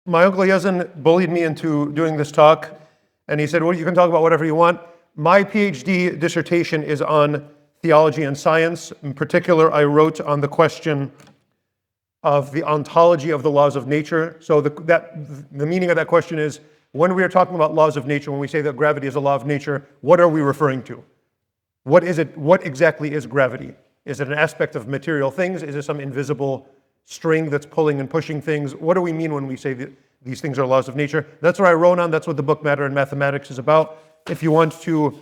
My uncle Yazan bullied me into doing this talk, and he said, well, you can talk about whatever you want. My PhD dissertation is on theology and science. In particular, I wrote on the question of the ontology of the laws of nature. So the meaning of that question is, when we are talking about laws of nature, when we say that gravity is a law of nature, what are we referring to? What is it? What exactly is gravity? Is it an aspect of material things? Is it some invisible string that's pulling and pushing things? What do we mean when we say that these things are laws of nature? That's what I wrote on. That's what the book Matter and Mathematics is about. If you want to,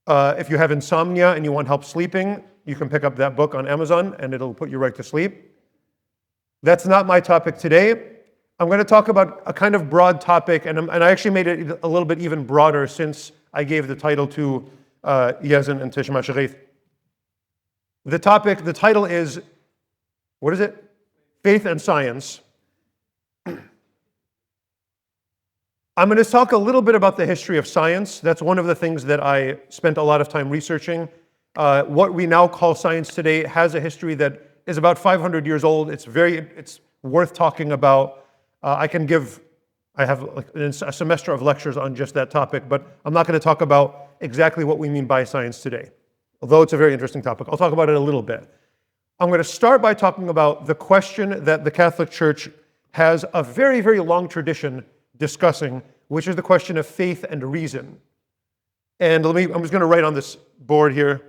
if you have insomnia and you want help sleeping, you can pick up that book on Amazon and it'll put you right to sleep. That's not my topic today. I'm going to talk about a kind of broad topic, and I actually made it a little bit even broader since I gave the title to Yazan and Tishma Sharif. The title is, what is it? Faith and Science. I'm going to talk a little bit about the history of science. That's one of the things that I spent a lot of time researching. What we now call science today has a history that is about 500 years old. It's worth talking about. I have a semester of lectures on just that topic, but I'm not going to talk about exactly what we mean by science today, although it's a very interesting topic. I'll talk about it a little bit. I'm going to start by talking about the question that the Catholic Church has a very, very long tradition discussing, which is the question of faith and reason. And I'm just going to write on this board here.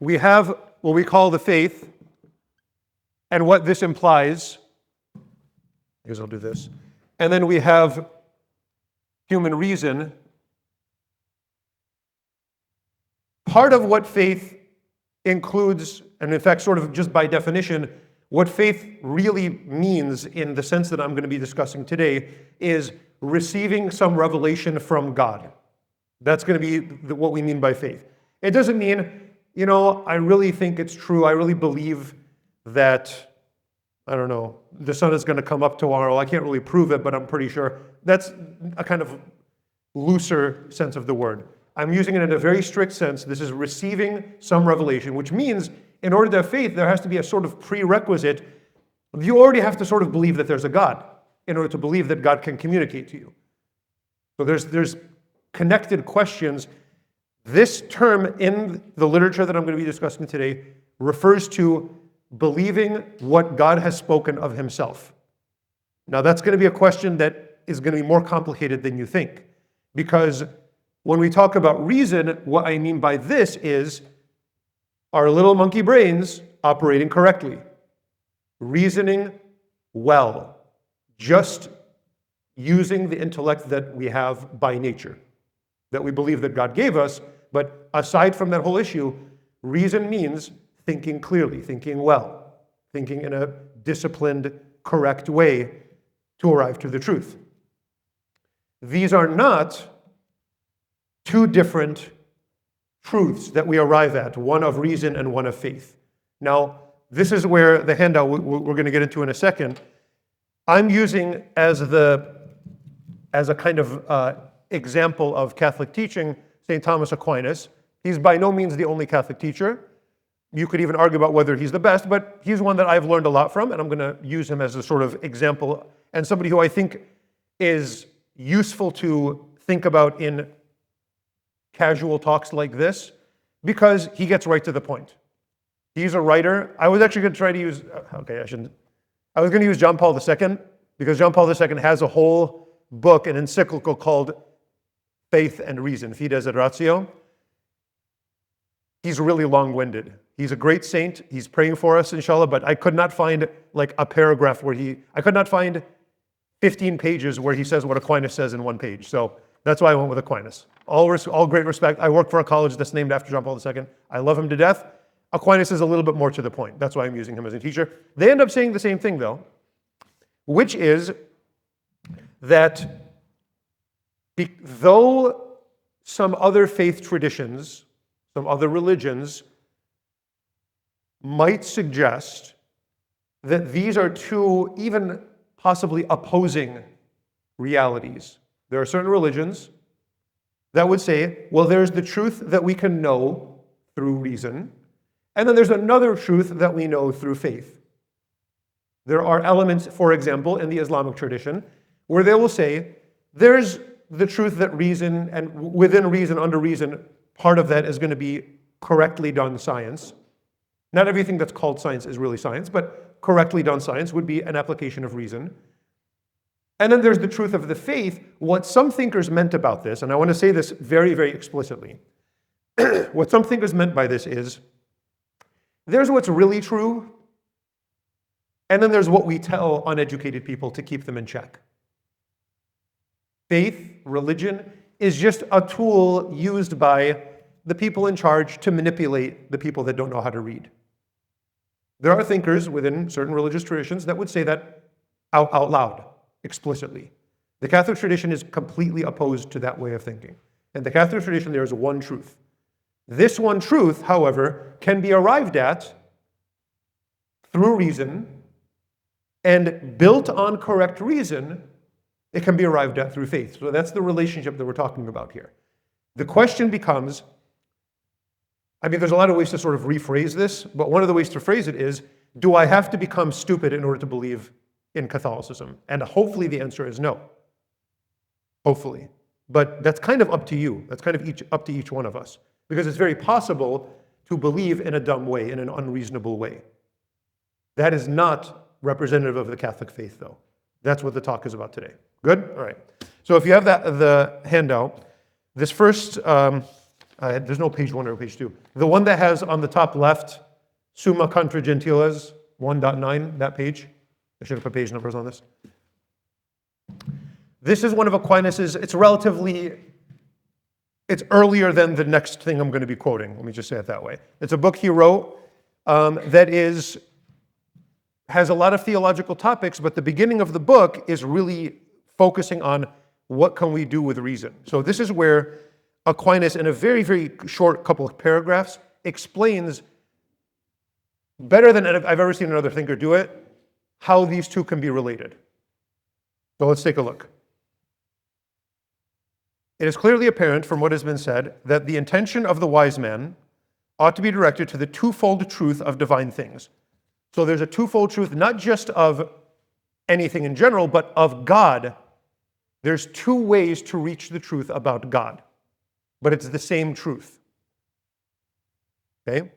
We have what we call the faith, and what this implies. I guess I'll do this. And then we have human reason. Part of what faith includes, and in fact, sort of just by definition, what faith really means in the sense that I'm going to be discussing today is receiving some revelation from God. That's going to be what we mean by faith. It doesn't mean, I really think it's true. I really believe that, I don't know, the sun is going to come up tomorrow. I can't really prove it, but I'm pretty sure. That's a kind of looser sense of the word. I'm using it in a very strict sense. This is receiving some revelation, which means in order to have faith, there has to be a sort of prerequisite. You already have to sort of believe that there's a God in order to believe that God can communicate to you. So there's connected questions. This term in the literature that I'm going to be discussing today refers to believing what God has spoken of himself. Now that's going to be a question that is going to be more complicated than you think, because when we talk about reason, what I mean by this is our little monkey brains operating correctly, reasoning well, just using the intellect that we have by nature, that we believe that God gave us. But aside from that whole issue, reason means thinking clearly, thinking well, thinking in a disciplined, correct way to arrive to the truth. These are not two different truths that we arrive at, one of reason and one of faith. Now, this is where the handout we're going to get into in a second, I'm using as a kind of example of Catholic teaching, St. Thomas Aquinas. He's by no means the only Catholic teacher. You could even argue about whether he's the best, but he's one that I've learned a lot from, and I'm going to use him as a sort of example and somebody who I think is useful to think about in casual talks like this, because he gets right to the point. He's a writer. I was actually going to try to use, I was going to use John Paul II, because John Paul II has a whole book, an encyclical called Faith and Reason, Fides et Ratio. He's really long-winded. He's a great saint. He's praying for us, inshallah, but I could not find like a paragraph I could not find 15 pages where he says what Aquinas says in one page. So that's why I went with Aquinas. All great respect. I work for a college that's named after John Paul II. I love him to death. Aquinas is a little bit more to the point. That's why I'm using him as a teacher. They end up saying the same thing, though, which is that though some other faith traditions, some other religions might suggest that these are two even possibly opposing realities. There are certain religions that would say, well, there's the truth that we can know through reason, and then there's another truth that we know through faith. There are elements, for example, in the Islamic tradition, where they will say, there's the truth that reason, and within reason, under reason, part of that is going to be correctly done science. Not everything that's called science is really science, but correctly done science would be an application of reason. And then there's the truth of the faith. What some thinkers meant about this, and I want to say this very, very explicitly, what some thinkers meant by this is, there's what's really true, and then there's what we tell uneducated people to keep them in check. Faith, religion, is just a tool used by the people in charge to manipulate the people that don't know how to read. There are thinkers within certain religious traditions that would say that out loud, explicitly. The Catholic tradition is completely opposed to that way of thinking. In the Catholic tradition, there is one truth. This one truth, however, can be arrived at through reason, and built on correct reason, it can be arrived at through faith. So that's the relationship that we're talking about here. The question becomes, there's a lot of ways to sort of rephrase this, but one of the ways to phrase it is, do I have to become stupid in order to believe in Catholicism? And hopefully the answer is no. Hopefully. But that's kind of up to you. That's kind of up to each one of us. Because it's very possible to believe in a dumb way, in an unreasonable way. That is not representative of the Catholic faith, though. That's what the talk is about today. Good? All right. So if you have the handout, this first, there's no page 1 or page 2. The one that has on the top left, Summa contra Gentiles, 1.9, that page. I should have put page numbers on this. This is one of Aquinas's, it's earlier than the next thing I'm going to be quoting. Let me just say it that way. It's a book he wrote that has a lot of theological topics, but the beginning of the book is really focusing on what can we do with reason. So this is where Aquinas, in a very, very short couple of paragraphs, explains better than I've ever seen another thinker do it, how these two can be related. So let's take a look. It is clearly apparent from what has been said that the intention of the wise man ought to be directed to the twofold truth of divine things. So there's a twofold truth, not just of anything in general, but of God. There's two ways to reach the truth about God, but it's the same truth. Okay?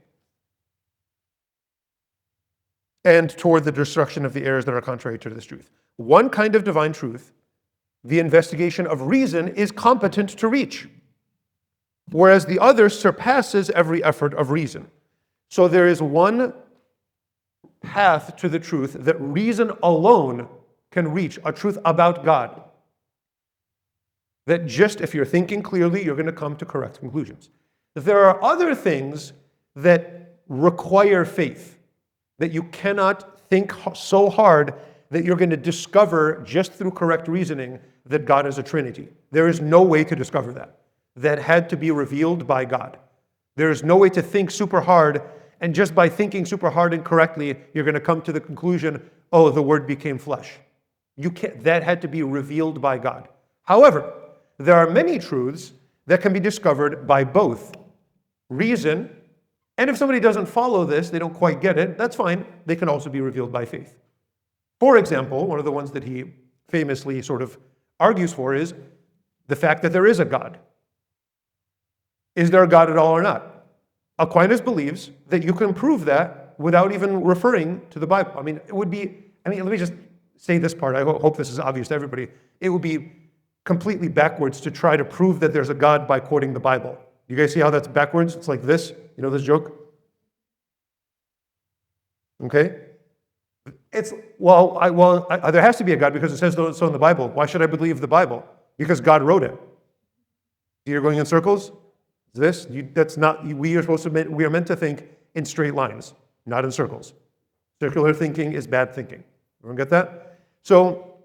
And toward the destruction of the errors that are contrary to this truth. One kind of divine truth, the investigation of reason, is competent to reach, whereas the other surpasses every effort of reason. So there is one path to the truth that reason alone can reach, a truth about God. That just if you're thinking clearly, you're going to come to correct conclusions. There are other things that require faith, that you cannot think so hard that you're going to discover just through correct reasoning that God is a Trinity. There is no way to discover that. That had to be revealed by God. There is no way to think super hard, and just by thinking super hard and correctly, you're going to come to the conclusion, oh, the Word became flesh. You can't. That had to be revealed by God. However, there are many truths that can be discovered by both reason, and if somebody doesn't follow this, they don't quite get it, that's fine. They can also be revealed by faith. For example, one of the ones that he famously sort of argues for is the fact that there is a God. Is there a God at all or not? Aquinas believes that you can prove that without even referring to the Bible. Let me just say this part. I hope this is obvious to everybody. It would be completely backwards to try to prove that there's a God by quoting the Bible. You guys see how that's backwards? It's like this. You know this joke? Okay? There has to be a God because it says so in the Bible. Why should I believe the Bible? Because God wrote it. You're going in circles? We are meant to think in straight lines, not in circles. Circular thinking is bad thinking. Everyone get that? So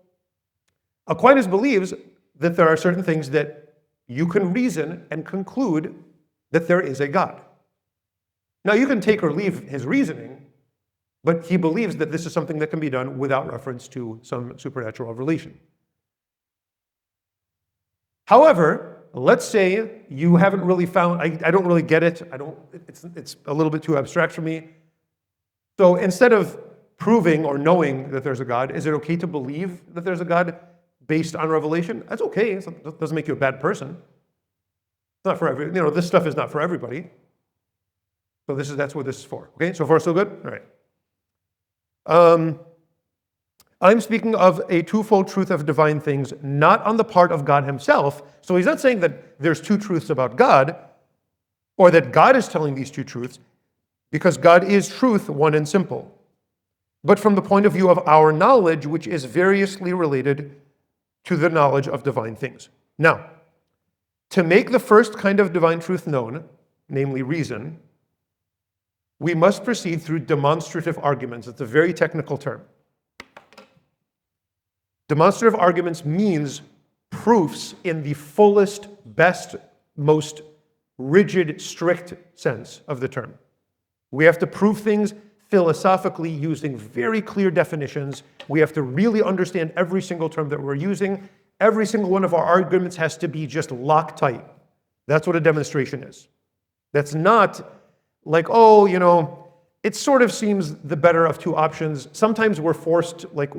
Aquinas believes that there are certain things that you can reason and conclude that there is a God. Now you can take or leave his reasoning, but he believes that this is something that can be done without reference to some supernatural relation. However, let's say you haven't really found, I don't really get it. It's a little bit too abstract for me. So instead of proving or knowing that there's a God? Is it okay to believe that there's a God based on revelation? That's okay. It doesn't make you a bad person. It's not for this stuff is not for everybody. So that's what this is for. Okay, so far so good? All right. I'm speaking of a twofold truth of divine things, not on the part of God himself. So he's not saying that there's two truths about God, or that God is telling these two truths, because God is truth, one and simple. But from the point of view of our knowledge, which is variously related to the knowledge of divine things. Now, to make the first kind of divine truth known, namely reason, we must proceed through demonstrative arguments. It's a very technical term. Demonstrative arguments means proofs in the fullest, best, most rigid, strict sense of the term. We have to prove things philosophically using very clear definitions. We have to really understand every single term that we're using. Every single one of our arguments has to be just Loctite. That's what a demonstration is. That's not like, it sort of seems the better of two options. Sometimes we're forced, like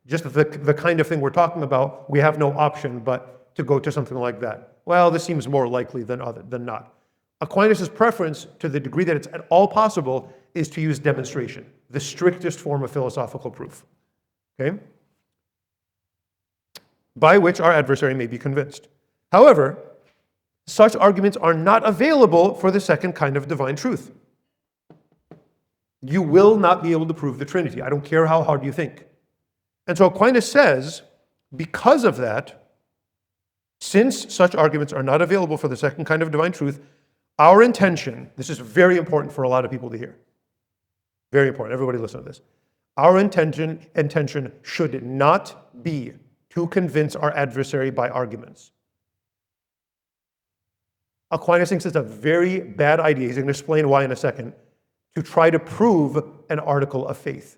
just the kind of thing we're talking about, we have no option but to go to something like that. Well, this seems more likely than not. Aquinas' preference, to the degree that it's at all possible, is to use demonstration, the strictest form of philosophical proof. Okay? By which our adversary may be convinced. However, such arguments are not available for the second kind of divine truth. You will not be able to prove the Trinity. I don't care how hard you think. And so Aquinas says, because of that, since such arguments are not available for the second kind of divine truth, our intention, this is very important for a lot of people to hear. Very important. Everybody listen to this. Our intention should not be to convince our adversary by arguments. Aquinas thinks it's a very bad idea, he's going to explain why in a second, to try to prove an article of faith.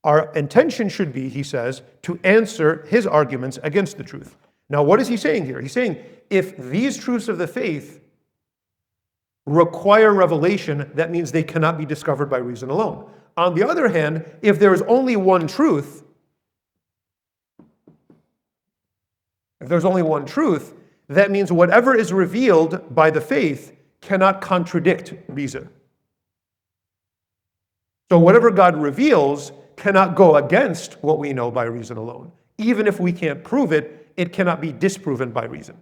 Our intention should be, he says, to answer his arguments against the truth. Now, what is he saying here? He's saying, if these truths of the faith require revelation, that means they cannot be discovered by reason alone. On the other hand, if there is only one truth, that means whatever is revealed by the faith cannot contradict reason. So whatever God reveals cannot go against what we know by reason alone. Even if we can't prove it, it cannot be disproven by reason.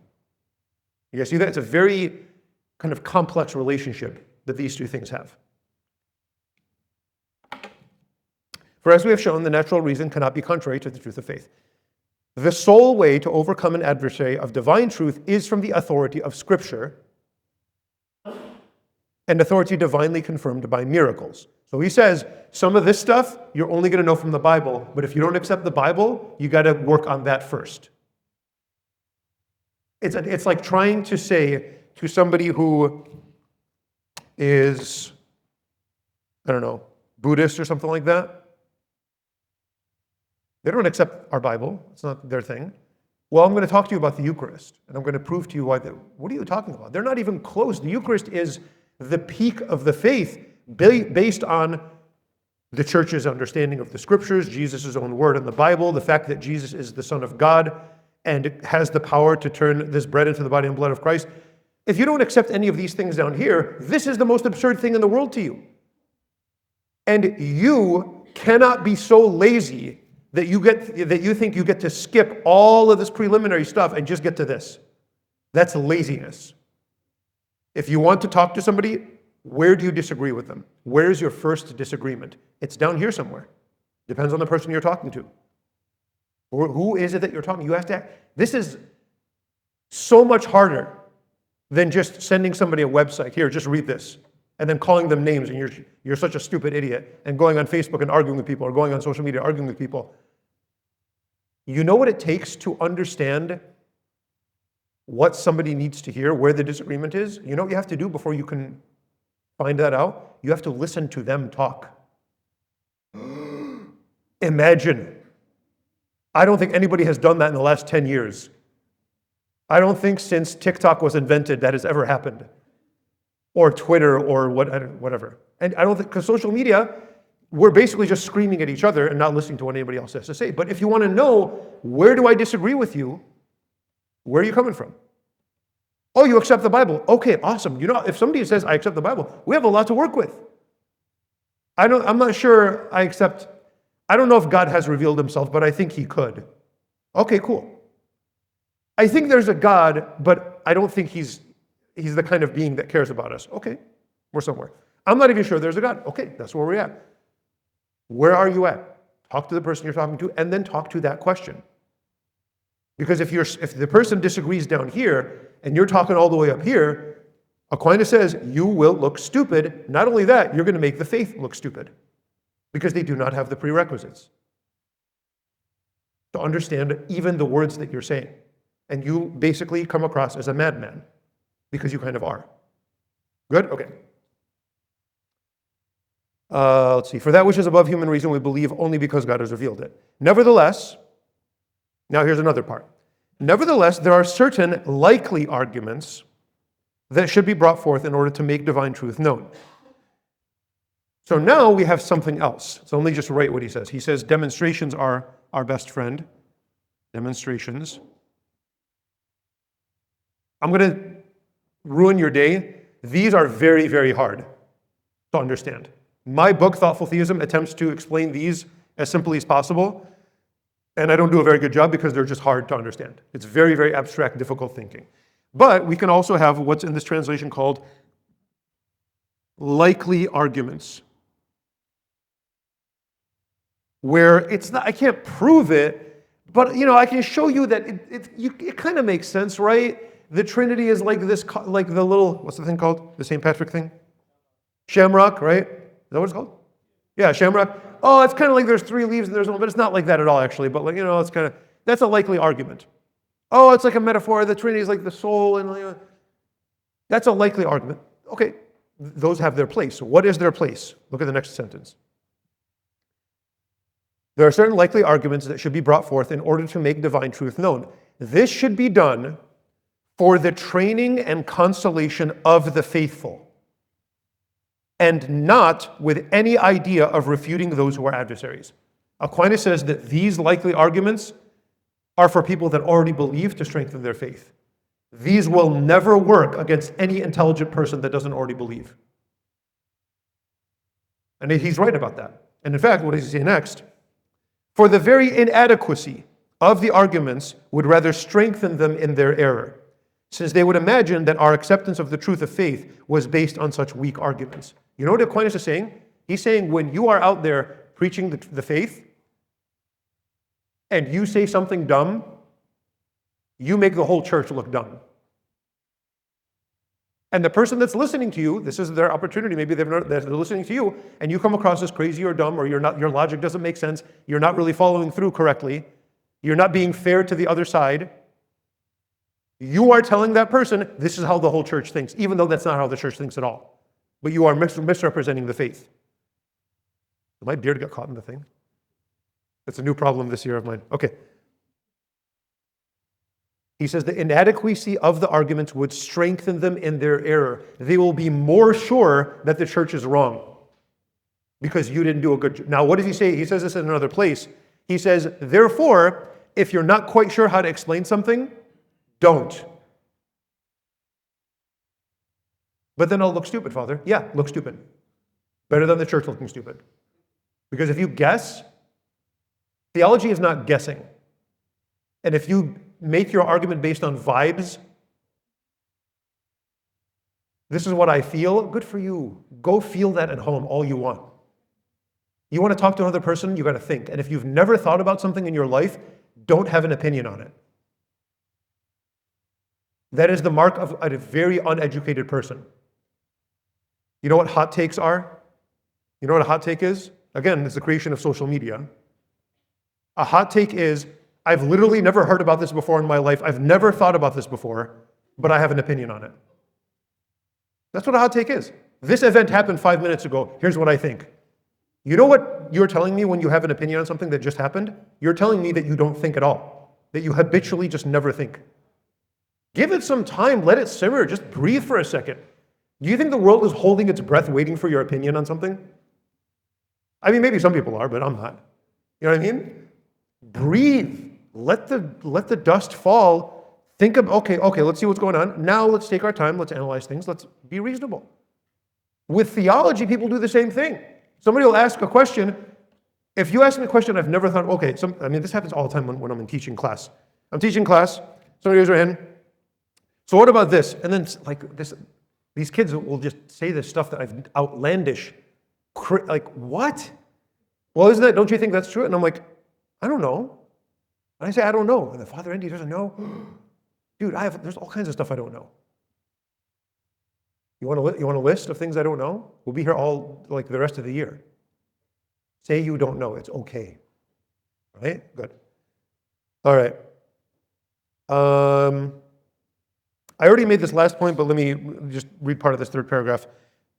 You guys see that? It's a very kind of complex relationship that these two things have. For as we have shown, the natural reason cannot be contrary to the truth of faith. The sole way to overcome an adversary of divine truth is from the authority of Scripture, and authority divinely confirmed by miracles. So he says, some of this stuff you're only going to know from the Bible, but if you don't accept the Bible, you got to work on that first. It's like trying to say to somebody who is, Buddhist or something like that. They don't accept our Bible. It's not their thing. Well, I'm going to talk to you about the Eucharist, and I'm going to prove to you why. What are you talking about? They're not even close. The Eucharist is the peak of the faith based on the church's understanding of the Scriptures, Jesus' own word in the Bible, the fact that Jesus is the Son of God and has the power to turn this bread into the body and blood of Christ. If you don't accept any of these things down here, this is the most absurd thing in the world to you. And you cannot be so lazy that you think you get to skip all of this preliminary stuff and just get to this. That's laziness. If you want to talk to somebody, where do you disagree with them? Where's your first disagreement? It's down here somewhere. Depends on the person you're talking to. Or who is it that you're talking to? You have to. This is so much harder than just sending somebody a website. Here, just read this. And then calling them names, and you're such a stupid idiot, and going on Facebook and arguing with people, or going on social media arguing with people. You know what it takes to understand what somebody needs to hear, where the disagreement is? You know what you have to do before you can find that out? You have to listen to them talk. Imagine. I don't think anybody has done that in the last 10 years. I don't think since TikTok was invented that has ever happened. Or Twitter, or whatever. And I don't think, because social media, we're basically just screaming at each other and not listening to what anybody else has to say. But if you want to know, where do I disagree with you? Where are you coming from? Oh, you accept the Bible. Okay, awesome. You know, if somebody says, I accept the Bible, we have a lot to work with. I'm not sure I don't know if God has revealed himself, but I think he could. Okay, cool. I think there's a God, but I don't think he's the kind of being that cares about us. Okay, we're somewhere. I'm not even sure there's a God. Okay, that's where we're at. Where are you at? Talk to the person you're talking to, and then talk to that question. Because if the person disagrees down here, and you're talking all the way up here, Aquinas says you will look stupid. Not only that, you're going to make the faith look stupid, because they do not have the prerequisites to understand even the words that you're saying. And you basically come across as a madman, because you kind of are. Good? Okay. Let's see. For that which is above human reason, we believe only because God has revealed it. Nevertheless, now here's another part. Nevertheless, there are certain likely arguments that should be brought forth in order to make divine truth known. So now we have something else. So let me just write what he says. He says demonstrations are our best friend. Demonstrations. I'm going to ruin your day. These are very, very hard to understand. My book, Thoughtful Theism, attempts to explain these as simply as possible, and I don't do a very good job because they're just hard to understand. It's very, very abstract, difficult thinking. But we can also have what's in this translation called likely arguments, where it's not, I can't prove it, but I can show you that it kind of makes sense, right? The Trinity is like this, like the little, what's the thing called? The St. Patrick thing? Shamrock, right? Is that what it's called? Yeah, shamrock. Oh, it's kind of like there's three leaves and there's one, but it's not like that at all, actually. But it's kind of, that's a likely argument. Oh, it's like a metaphor. The Trinity is like the soul, and that's a likely argument. Okay, those have their place. What is their place? Look at the next sentence. There are certain likely arguments that should be brought forth in order to make divine truth known. This should be done for the training and consolation of the faithful, and not with any idea of refuting those who are adversaries. Aquinas says that these likely arguments are for people that already believe to strengthen their faith. These will never work against any intelligent person that doesn't already believe. And he's right about that. And in fact, what does he say next? For the very inadequacy of the arguments would rather strengthen them in their error, since they would imagine that our acceptance of the truth of faith was based on such weak arguments. You know what Aquinas is saying? He's saying when you are out there preaching the faith and you say something dumb, you make the whole church look dumb. And the person that's listening to you, this is their opportunity, maybe they're listening to you, and you come across as crazy or dumb, or your logic doesn't make sense, you're not really following through correctly, you're not being fair to the other side. You are telling that person, this is how the whole church thinks, even though that's not how the church thinks at all. But you are misrepresenting the faith. My beard got caught in the thing. That's a new problem this year of mine. Okay. He says the inadequacy of the arguments would strengthen them in their error. They will be more sure that the church is wrong because you didn't do a good job. Now, what does he say? He says this in another place. He says, therefore, if you're not quite sure how to explain something, don't. But then I'll look stupid, Father. Yeah, look stupid. Better than the church looking stupid. Because if you guess, theology is not guessing. And if you make your argument based on vibes, this is what I feel, good for you. Go feel that at home all you want. You want to talk to another person, you got to think. And if you've never thought about something in your life, don't have an opinion on it. That is the mark of a very uneducated person. You know what hot takes are? You know what a hot take is? Again, it's the creation of social media. A hot take is, I've literally never heard about this before in my life. I've never thought about this before, but I have an opinion on it. That's what a hot take is. This event happened 5 minutes ago. Here's what I think. You know what you're telling me when you have an opinion on something that just happened? You're telling me that you don't think at all, that you habitually just never think. Give it some time. Let it simmer. Just breathe for a second. Do you think the world is holding its breath waiting for your opinion on something? I mean, maybe some people are, but I'm not. You know what I mean? Breathe. Let the dust fall. Think of, okay, let's see what's going on. Now let's take our time. Let's analyze things. Let's be reasonable. With theology, people do the same thing. Somebody will ask a question. If you ask me a question I've never thought, okay, this happens all the time when I'm in teaching class. I'm teaching class. Somebody raises their hand. So what about this? And then these kids will just say this stuff that I've outlandish. Like, what? Well, don't you think that's true? And I'm like, I don't know. And I say, I don't know. And the Father Andy doesn't know. Dude, there's all kinds of stuff I don't know. You want a list of things I don't know? We'll be here all, like, the rest of the year. Say you don't know. It's okay. Right? Good. All right. I already made this last point, but let me just read part of this third paragraph.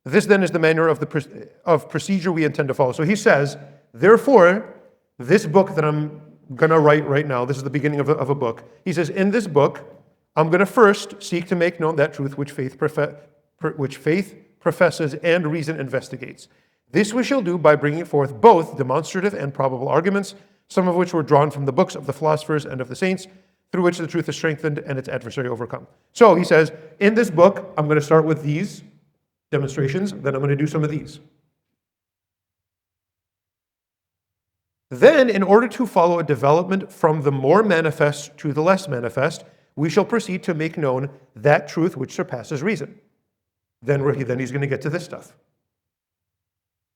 This then is the manner of procedure we intend to follow. So he says, therefore, this book that I'm going to write right now, this is the beginning of a book. He says, in this book, I'm going to first seek to make known that truth which faith professes and reason investigates. This we shall do by bringing forth both demonstrative and probable arguments, some of which were drawn from the books of the philosophers and of the saints, through which the truth is strengthened and its adversary overcome. So he says, in this book, I'm going to start with these demonstrations, then I'm going to do some of these. Then, in order to follow a development from the more manifest to the less manifest, we shall proceed to make known that truth which surpasses reason. Then he's going to get to this stuff.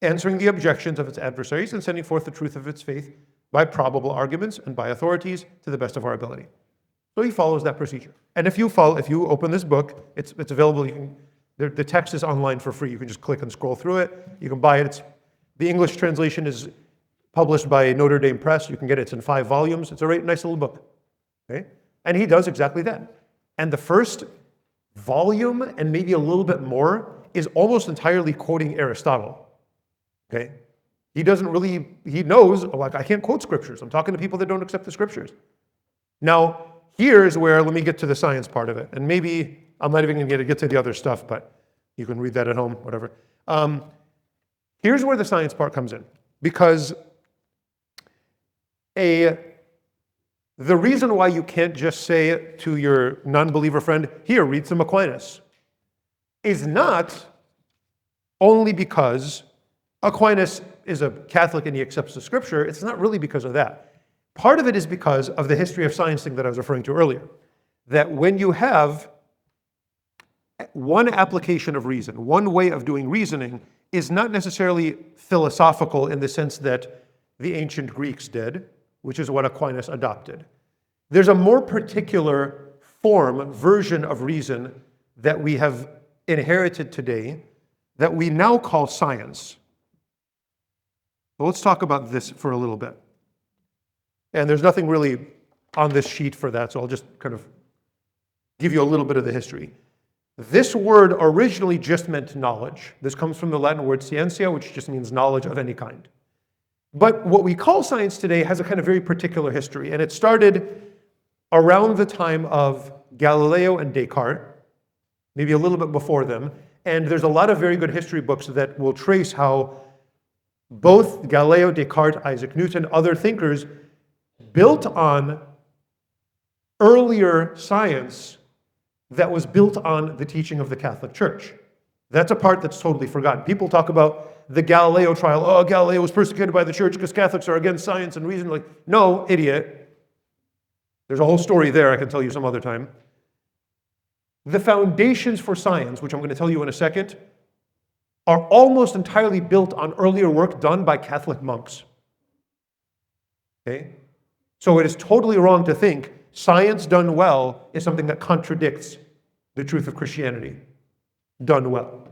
Answering the objections of its adversaries and sending forth the truth of its faith by probable arguments and by authorities to the best of our ability. So he follows that procedure. And if you open this book, it's available. The text is online for free. You can just click and scroll through it. You can buy it. The English translation is published by Notre Dame Press. You can get it. It's in 5 volumes. It's a nice little book. Okay? And he does exactly that. And the first volume, and maybe a little bit more, is almost entirely quoting Aristotle. Okay? He knows, like, I can't quote scriptures. I'm talking to people that don't accept the scriptures. Now, here's where, let me get to the science part of it. And maybe I'm not even going to get to the other stuff, but you can read that at home, whatever. Here's where the science part comes in. Because the reason why you can't just say to your non-believer friend, here, read some Aquinas, is not only because Aquinas is a Catholic and he accepts the scripture. It's not really because of that. Part of it is because of the history of science thing that I was referring to earlier. That when you have one application of reason, one way of doing reasoning, is not necessarily philosophical in the sense that the ancient Greeks did, which is what Aquinas adopted. There's a more particular version of reason that we have inherited today that we now call science. Well, let's talk about this for a little bit. And there's nothing really on this sheet for that, so I'll just kind of give you a little bit of the history. This word originally just meant knowledge. This comes from the Latin word scientia, which just means knowledge of any kind. But what we call science today has a kind of very particular history, and it started around the time of Galileo and Descartes, maybe a little bit before them, and there's a lot of very good history books that will trace how both Galileo, Descartes, Isaac Newton, other thinkers built on earlier science that was built on the teaching of the Catholic Church. That's a part that's totally forgotten. People talk about the Galileo trial. Oh, Galileo was persecuted by the church because Catholics are against science and reason. Like, no, idiot. There's a whole story there I can tell you some other time. The foundations for science, which I'm going to tell you in a second, are almost entirely built on earlier work done by Catholic monks. Okay? So it is totally wrong to think science done well is something that contradicts the truth of Christianity done well.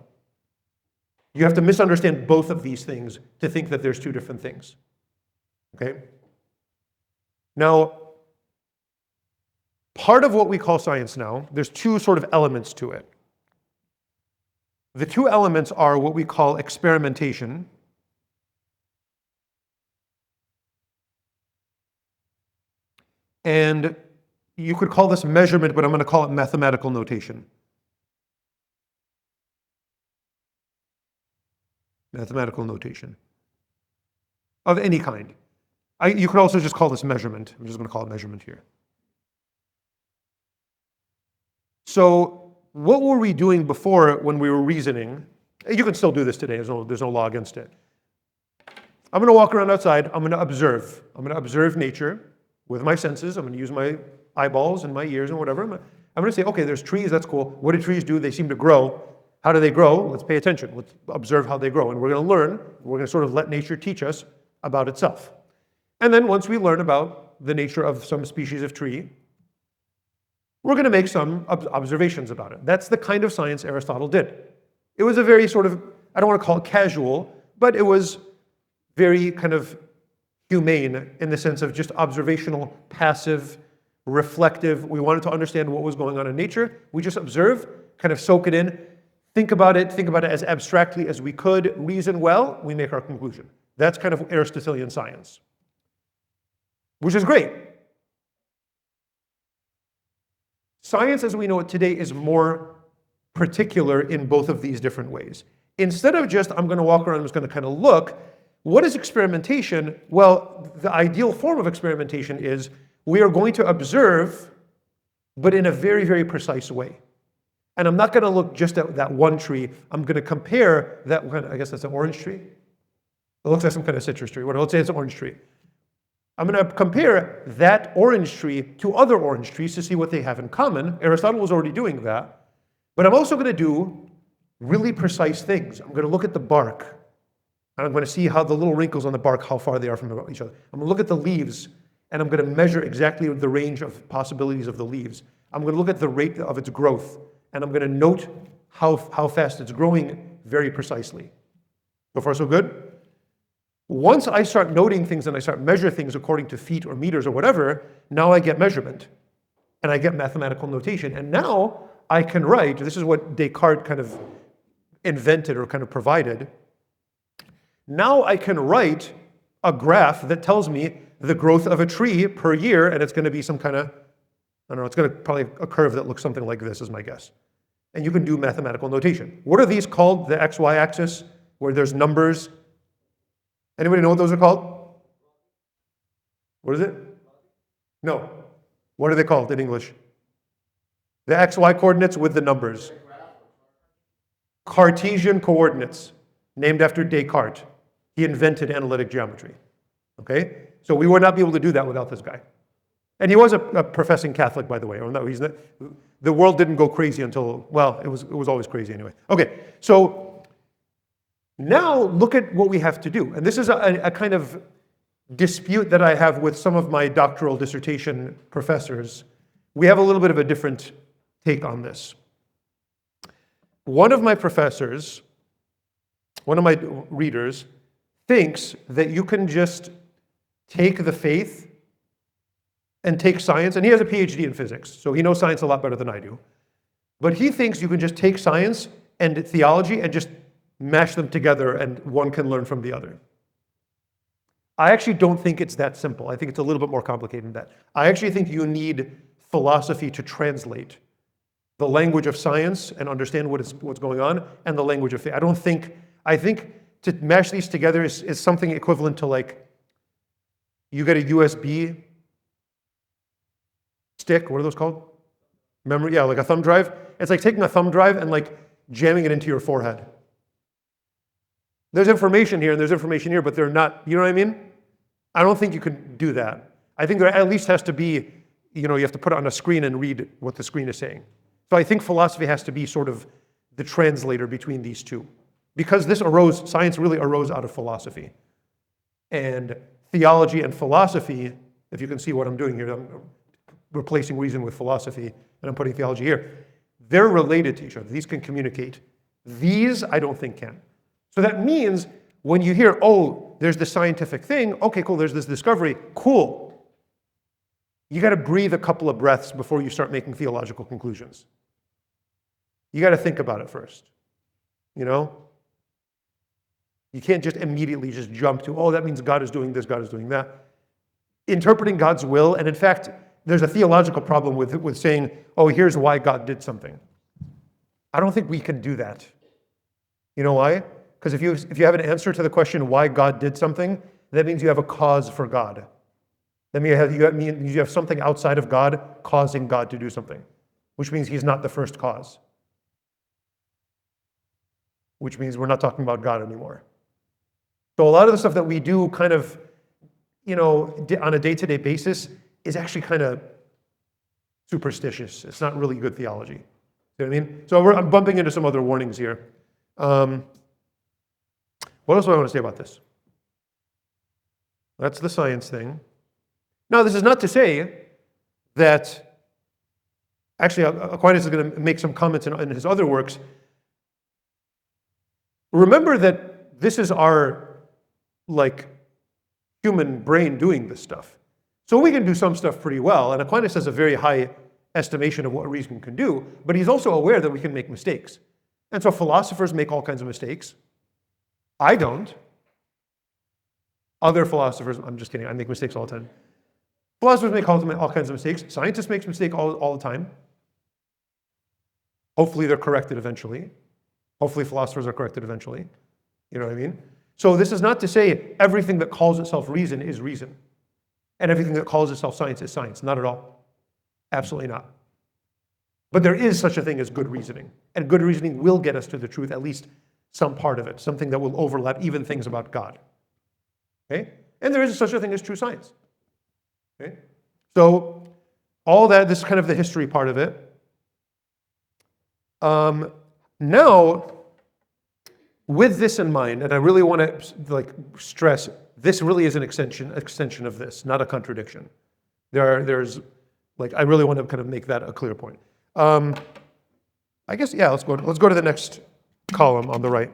You have to misunderstand both of these things to think that there's two different things. Okay? Now, part of what we call science now, there's two sort of elements to it. The two elements are what we call experimentation and you could call this measurement, but I'm going to call it mathematical notation. Mathematical notation of any kind. You could also just call this measurement. I'm just going to call it measurement here. So what were we doing before when we were reasoning? You can still do this today. There's no law against it. I'm going to walk around outside. I'm going to observe. I'm going to observe nature with my senses. I'm going to use my eyeballs and my ears and whatever. I'm going to say, okay, there's trees. That's cool. What do trees do? They seem to grow. How do they grow? Let's pay attention. Let's observe how they grow. And we're going to learn. We're going to sort of let nature teach us about itself. And then once we learn about the nature of some species of tree, we're going to make some observations about it. That's the kind of science Aristotle did. It was a very sort of, I don't want to call it casual, but it was very kind of humane in the sense of just observational, passive, reflective. We wanted to understand what was going on in nature. We just observe, kind of soak it in, think about it as abstractly as we could, reason well, we make our conclusion. That's kind of Aristotelian science, which is great. Science as we know it today is more particular in both of these different ways. Instead of just, I'm going to walk around, I'm just going to kind of look, what is experimentation? Well, the ideal form of experimentation is we are going to observe, but in a very, very precise way. And I'm not going to look just at that one tree. I'm going to compare that one, I guess that's an orange tree. It looks like some kind of citrus tree. Let's say it's an orange tree. I'm going to compare that orange tree to other orange trees to see what they have in common. Aristotle was already doing that. But I'm also going to do really precise things. I'm going to look at the bark. And I'm going to see how the little wrinkles on the bark, how far they are from each other. I'm going to look at the leaves, and I'm going to measure exactly the range of possibilities of the leaves. I'm going to look at the rate of its growth, and I'm going to note how fast it's growing very precisely. So far, so good? Once I start noting things and I start measuring things according to feet or meters or whatever, now I get measurement, and I get mathematical notation. And now I can write, this is what Descartes kind of invented or kind of provided. Now I can write a graph that tells me the growth of a tree per year, and it's going to be some kind of, I don't know, it's going to probably a curve that looks something like this is my guess. And you can do mathematical notation. What are these called, the XY axis, where there's numbers? Anybody know what those are called? What is it? No. What are they called in English? The XY coordinates with the numbers. Cartesian coordinates, named after Descartes. He invented analytic geometry. Okay? So we would not be able to do that without this guy. And he was a professing Catholic, by the way. Or no, he's not, the world didn't go crazy until, well, it was always crazy anyway. Okay, so now look at what we have to do. And this is a kind of dispute that I have with some of my doctoral dissertation professors. We have a little bit of a different take on this. One of my professors, one of my readers, thinks that you can just take the faith and take science, and he has a PhD in physics, so he knows science a lot better than I do. But he thinks you can just take science and theology and just mash them together and one can learn from the other. I actually don't think it's that simple. I think it's a little bit more complicated than that. I actually think you need philosophy to translate the language of science and understand what's going on, and the language of faith. I think to mash these together is something equivalent to, like, you get a USB stick, what are those called? Memory, yeah, like a thumb drive. It's like taking a thumb drive and like jamming it into your forehead. There's information here and there's information here, but they're not, you know what I mean? I don't think you can do that. I think there at least has to be, you have to put it on a screen and read what the screen is saying. So I think philosophy has to be sort of the translator between these two. Because science really arose out of philosophy. And theology and philosophy, if you can see what I'm doing here, I'm replacing reason with philosophy, and I'm putting theology here. They're related to each other. These can communicate. These, I don't think can. So that means when you hear, oh, there's the scientific thing, okay, cool, there's this discovery, cool. You got to breathe a couple of breaths before you start making theological conclusions. You got to think about it first. You can't just immediately just jump to, oh, that means God is doing this, God is doing that. Interpreting God's will, and in fact, there's a theological problem with saying, oh, here's why God did something. I don't think we can do that. You know why? Because if you have an answer to the question why God did something, that means you have a cause for God. That means you have something outside of God causing God to do something, which means he's not the first cause. Which means we're not talking about God anymore. So a lot of the stuff that we do kind of, on a day-to-day basis is actually kind of superstitious. It's not really good theology. You know what I mean? So I'm bumping into some other warnings here. What else do I want to say about this? That's the science thing. Now, this is not to say that, actually, Aquinas is going to make some comments in his other works. Remember that this is our, human brain doing this stuff. So we can do some stuff pretty well, and Aquinas has a very high estimation of what reason can do, but he's also aware that we can make mistakes. And so philosophers make all kinds of mistakes. I don't. Other philosophers, I'm just kidding, I make mistakes all the time. Philosophers make all kinds of mistakes. Scientists make mistakes all the time. Hopefully they're corrected eventually. Hopefully philosophers are corrected eventually. You know what I mean? So this is not to say everything that calls itself reason is reason. And everything that calls itself science is science. Not at all. Absolutely not. But there is such a thing as good reasoning. And good reasoning will get us to the truth, at least some part of it. Something that will overlap even things about God. Okay? And there is such a thing as true science. Okay? So all that, this is kind of the history part of it. Now, with this in mind, and I really want to stress, this really is an extension of this, not a contradiction. There's I really want to kind of make that a clear point. I guess, yeah, let's go to the next column on the right.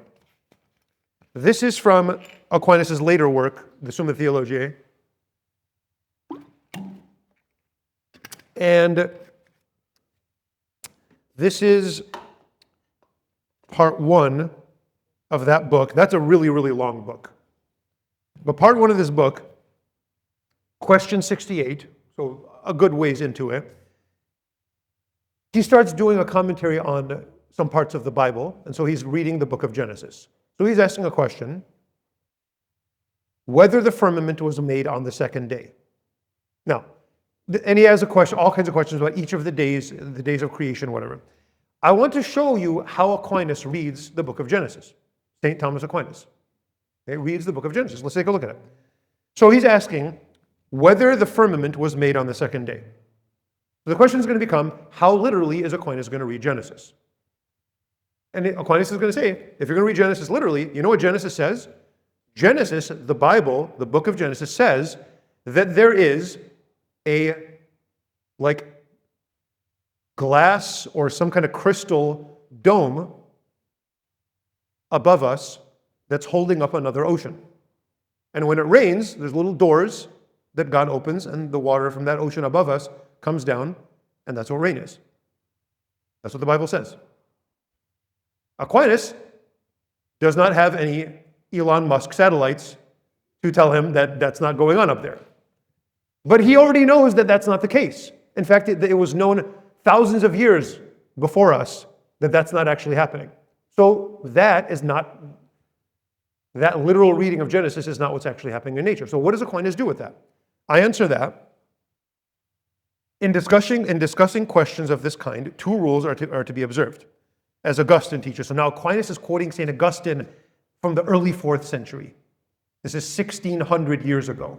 This is from Aquinas' later work, the Summa Theologiae. And this is part 1 of that book. That's a really, really long book. But part 1 of this book, question 68, so a good ways into it, he starts doing a commentary on some parts of the Bible, and so he's reading the book of Genesis. So he's asking a question, whether the firmament was made on the second day. Now, and he has a question, all kinds of questions about each of the days of creation, whatever. I want to show you how Aquinas reads the book of Genesis. St. Thomas Aquinas. Okay, reads the book of Genesis. Let's take a look at it. So he's asking whether the firmament was made on the second day. So the question is going to become, how literally is Aquinas going to read Genesis? And Aquinas is going to say, if you're going to read Genesis literally, you know what Genesis says? Genesis, the Bible, the book of Genesis says that there is a glass or some kind of crystal dome above us that's holding up another ocean. And when it rains, there's little doors that God opens, and the water from that ocean above us comes down, and that's what rain is. That's what the Bible says. Aquinas does not have any Elon Musk satellites to tell him that that's not going on up there. But he already knows that that's not the case. In fact, it was known thousands of years before us that that's not actually happening. So that literal reading of Genesis is not what's actually happening in nature. So what does Aquinas do with that? I answer that. In discussing questions of this kind, 2 rules are to be observed, as Augustine teaches. So now Aquinas is quoting St. Augustine from the early 4th century. This is 1600 years ago.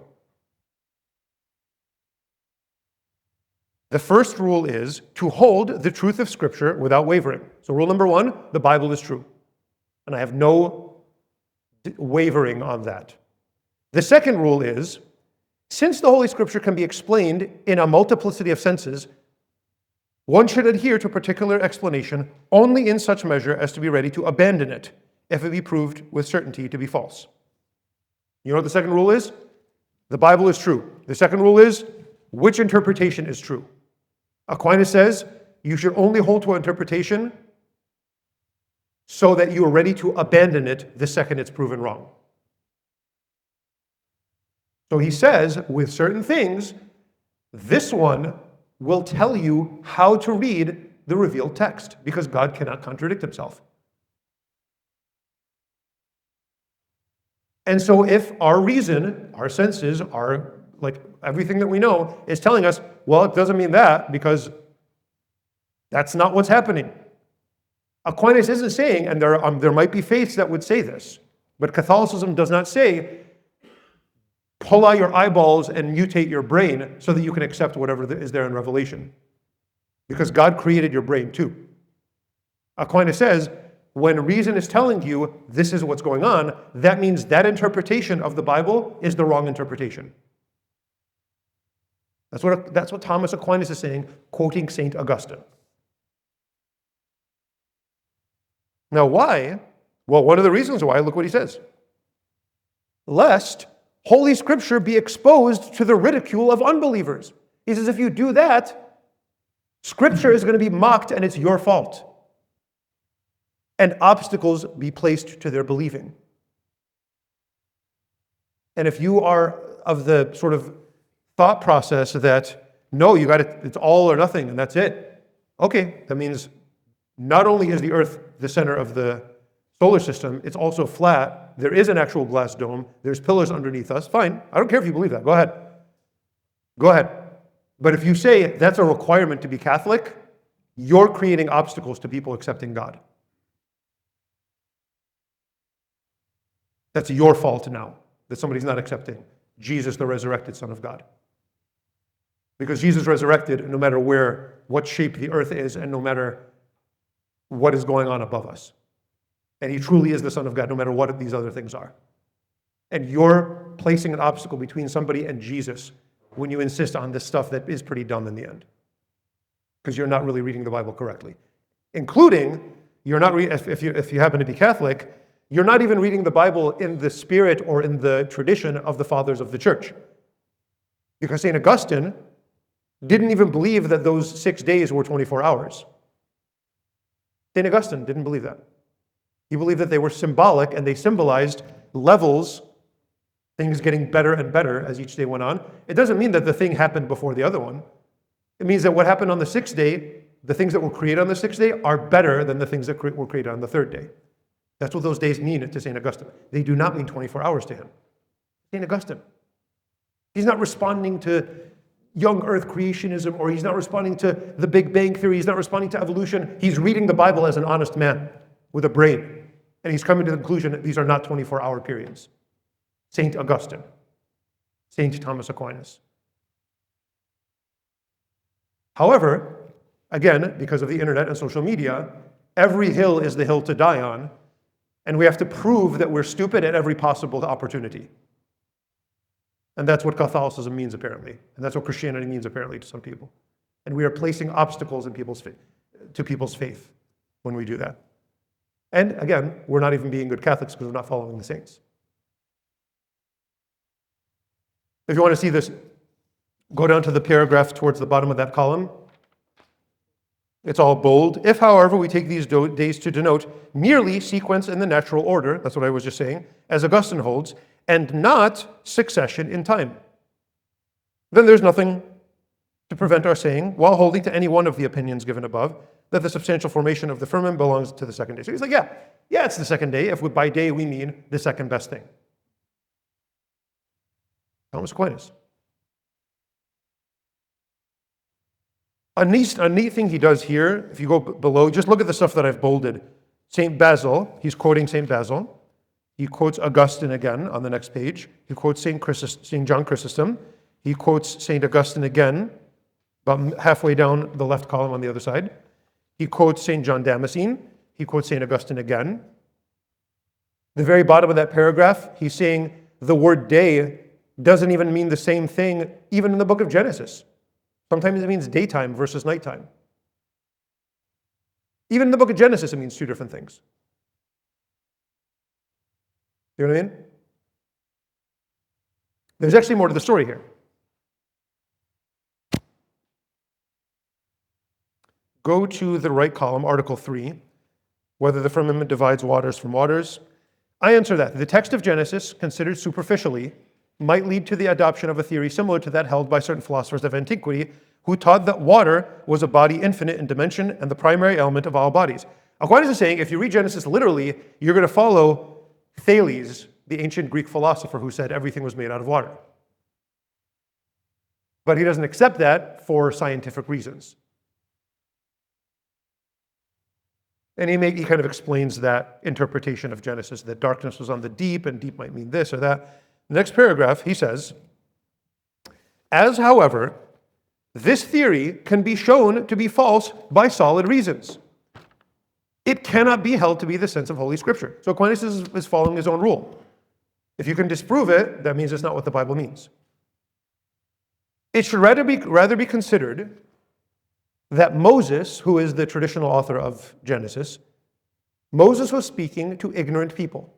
The first rule is to hold the truth of Scripture without wavering. So rule number 1, the Bible is true. And I have no wavering on that. The second rule is, since the Holy Scripture can be explained in a multiplicity of senses, one should adhere to a particular explanation only in such measure as to be ready to abandon it if it be proved with certainty to be false. You know what the second rule is? The Bible is true. The second rule is, which interpretation is true? Aquinas says you should only hold to an interpretation so that you are ready to abandon it the second it's proven wrong. So he says, with certain things, this one will tell you how to read the revealed text, because God cannot contradict himself. And so if our reason, our senses, our, like everything that we know is telling us, well, it doesn't mean that because that's not what's happening. Aquinas isn't saying, and there might be faiths that would say this, but Catholicism does not say, pull out your eyeballs and mutate your brain so that you can accept whatever is there in Revelation. Because God created your brain too. Aquinas says, when reason is telling you this is what's going on, that means that interpretation of the Bible is the wrong interpretation. That's what Thomas Aquinas is saying, quoting St. Augustine. Now why? Well, one of the reasons why, look what he says. Lest Holy Scripture be exposed to the ridicule of unbelievers. He says if you do that, Scripture is going to be mocked and it's your fault. And obstacles be placed to their believing. And if you are of the sort of thought process that, no, it's all or nothing and that's it. Okay, that means not only is the Earth the center of the solar system, it's also flat. There is an actual glass dome. There's pillars underneath us. Fine. I don't care if you believe that. Go ahead. Go ahead. But if you say that's a requirement to be Catholic, you're creating obstacles to people accepting God. That's your fault now that somebody's not accepting Jesus, the resurrected Son of God. Because Jesus resurrected no matter what shape the earth is and no matter what is going on above us. And he truly is the Son of God, no matter what these other things are. And you're placing an obstacle between somebody and Jesus when you insist on this stuff that is pretty dumb in the end. Because you're not really reading the Bible correctly. Including, if you happen to be Catholic, you're not even reading the Bible in the spirit or in the tradition of the fathers of the church. Because St. Augustine didn't even believe that those 6 days were 24 hours. St. Augustine didn't believe that. He believed that they were symbolic and they symbolized levels, things getting better and better as each day went on. It doesn't mean that the thing happened before the other one. It means that what happened on the sixth day, the things that were created on the sixth day are better than the things that were created on the third day. That's what those days mean to St. Augustine. They do not mean 24 hours to him. St. Augustine. He's not responding to young earth creationism, or he's not responding to the Big Bang Theory, he's not responding to evolution. He's reading the Bible as an honest man with a brain. And he's coming to the conclusion that these are not 24-hour periods. St. Augustine. St. Thomas Aquinas. However, again, because of the internet and social media, every hill is the hill to die on, and we have to prove that we're stupid at every possible opportunity. And that's what Catholicism means, apparently. And that's what Christianity means, apparently, to some people. And we are placing obstacles in people's faith when we do that. And again, we're not even being good Catholics because we're not following the saints. If you want to see this, go down to the paragraph towards the bottom of that column. It's all bold. If, however, we take these days to denote merely sequence in the natural order, that's what I was just saying, as Augustine holds, and not succession in time, then there's nothing to prevent our saying, while holding to any one of the opinions given above, that the substantial formation of the firmament belongs to the second day. So he's like, yeah, it's the second day, if by day we mean the second best thing. Thomas Aquinas. A neat thing he does here, if you go below, just look at the stuff that I've bolded. St. Basil, he's quoting St. Basil. He quotes Augustine again on the next page. He quotes St. John Chrysostom. He quotes St. Augustine again, about halfway down the left column on the other side. He quotes St. John Damascene. He quotes St. Augustine again. The very bottom of that paragraph, he's saying the word day doesn't even mean the same thing, even in the book of Genesis. Sometimes it means daytime versus nighttime. Even in the book of Genesis, it means two different things. You know what I mean? There's actually more to the story here. Go to the right column, Article 3, whether the firmament divides waters from waters. I answer that. The text of Genesis, considered superficially, might lead to the adoption of a theory similar to that held by certain philosophers of antiquity, who taught that water was a body infinite in dimension and the primary element of all bodies. Aquinas is saying, if you read Genesis literally, you're going to follow Thales, the ancient Greek philosopher who said everything was made out of water. But he doesn't accept that for scientific reasons. And he kind of explains that interpretation of Genesis, that darkness was on the deep, and deep might mean this or that. The next paragraph, he says, as, however, this theory can be shown to be false by solid reasons, it cannot be held to be the sense of Holy Scripture. So Aquinas is following his own rule. If you can disprove it, that means it's not what the Bible means. It should rather be considered that Moses, who is the traditional author of Genesis, Moses was speaking to ignorant people.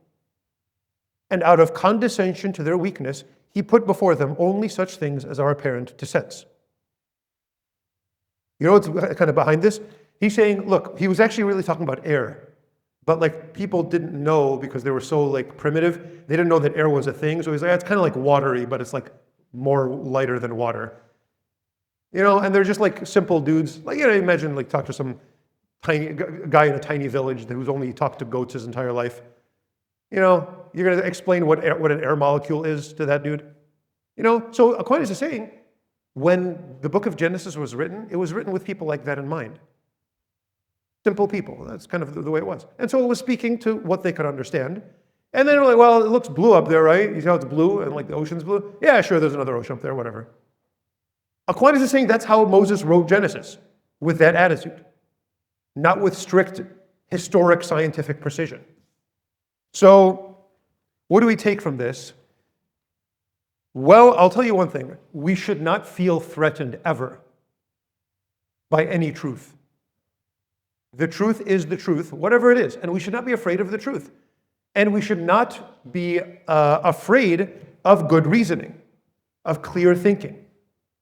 And out of condescension to their weakness, he put before them only such things as are apparent to sense. You know what's kind of behind this? He's saying, look, he was actually really talking about air. But like people didn't know because they were so like primitive, they didn't know that air was a thing. So he's like, it's kind of like watery, but it's like more lighter than water. You know, and they're just like simple dudes. Like, you know, imagine like talk to some tiny guy in a tiny village who's only talked to goats his entire life. You know, you're going to explain what an air molecule is to that dude. You know, so Aquinas is saying, when the book of Genesis was written, it was written with people like that in mind. Simple people. That's kind of the way it was. And so it was speaking to what they could understand. And then they're like, well, it looks blue up there, right? You see how it's blue and like the ocean's blue? Yeah, sure, there's another ocean up there, whatever. Aquinas is saying that's how Moses wrote Genesis, with that attitude, not with strict historic scientific precision. So, what do we take from this? Well, I'll tell you one thing. We should not feel threatened ever by any truth. The truth is the truth, whatever it is, and we should not be afraid of the truth. And we should not be afraid of good reasoning, of clear thinking.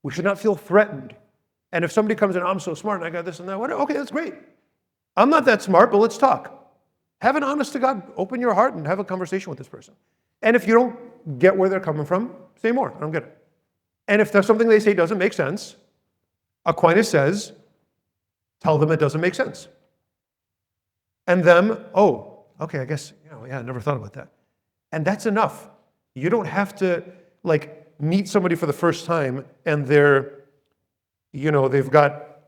We should not feel threatened. And if somebody comes in, I'm so smart and I got this and that, whatever, okay, that's great. I'm not that smart, but let's talk. Have an honest to God, open your heart and have a conversation with this person. And if you don't get where they're coming from, say more, I don't get it. And if there's something they say doesn't make sense, Aquinas says, tell them it doesn't make sense. And them, oh, okay, I guess, yeah, I never thought about that. And that's enough. You don't have to, like, meet somebody for the first time and they're, they've got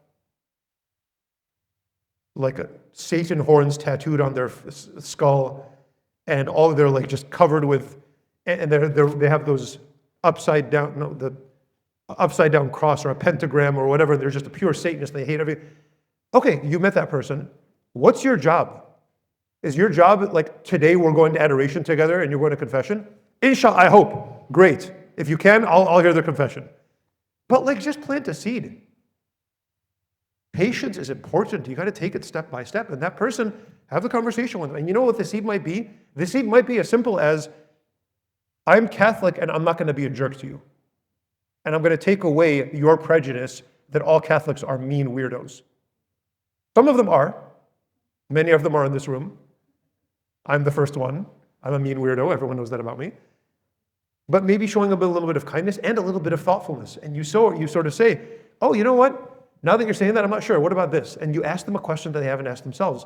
like a Satan horns tattooed on their skull and all they're like just covered with, and they have those upside down cross or a pentagram or whatever. They're just a pure Satanist. They hate everything. Okay, you met that person. What's your job? Is your job like today we're going to adoration together and you're going to confession? Inshallah, I hope. Great. If you can, I'll hear their confession. But like just plant a seed. Patience is important. You got to take it step by step. And that person, have the conversation with them. And you know what the seed might be? The seed might be as simple as, I'm Catholic and I'm not going to be a jerk to you. And I'm going to take away your prejudice that all Catholics are mean weirdos. Some of them are. Many of them are in this room. I'm the first one. I'm a mean weirdo. Everyone knows that about me. But maybe showing a little bit of kindness and a little bit of thoughtfulness. And you sort of say, oh, you know what? Now that you're saying that, I'm not sure. What about this? And you ask them a question that they haven't asked themselves.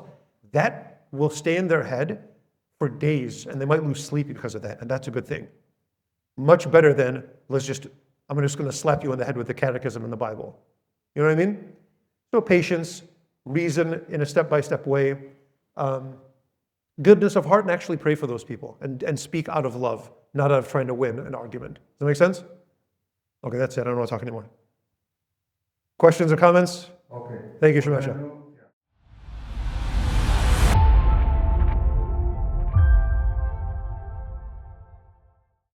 That will stay in their head for days, and they might lose sleep because of that. And that's a good thing. Much better than, I'm just going to slap you on the head with the catechism and the Bible. You know what I mean? So patience, reason in a step-by-step way, goodness of heart, and actually pray for those people and speak out of love, not out of trying to win an argument. Does that make sense? Okay, that's it. I don't want to talk anymore. Questions or comments? Okay. Thank you, Shemesha.